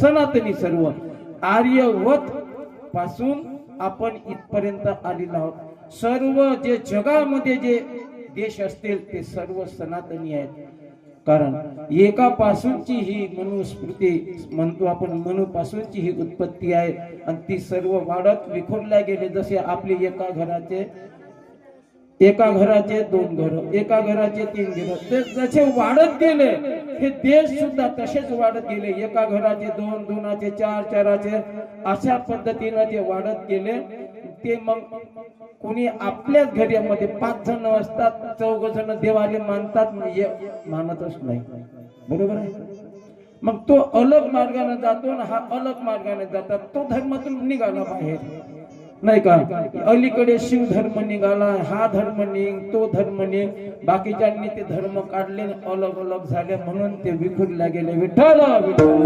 सनातनी सर्व आर्यवत पासून आपण इथपर्यंत आलेलो आहोत। सर्व जे जगामध्ये जे देश असतील ते सर्व सनातनी आहेत, कारण एकापासूनची ही मनुस्मृती म्हणतो आपण, मनुपासूनची ही उत्पत्ती आहे आणि ती सर्व वाढत विखुरल्या गेले। जसे आपले एका घराचे 2 घर, एका घराचे 3 घर, ते जसे वाढत गेले हे देश सुद्धा तसेच वाढत गेले। एका घराचे 2, 2चे 4, 4चे अशा पद्धतीने ते वाढत गेले। ते मग कोणी आपल्याच घरामध्ये 5 जण असतात, 4 जण देवाले मानतात, मानतच नाही, बरोबर आहे। मग तो अलग मार्गाने जातो आणि हा अलग मार्गाने जातात, तो धर्मातून निघाला बाहेर, नाही का। अलीकडे शिव धर्म निघाला, हा धर्म निघ, तो धर्म निघ, बाकीच्यांनी ते धर्म काढले, अलग अलग झाले, म्हणून ते विखुरल्या गेले। विठ्ठल विठ्ठल।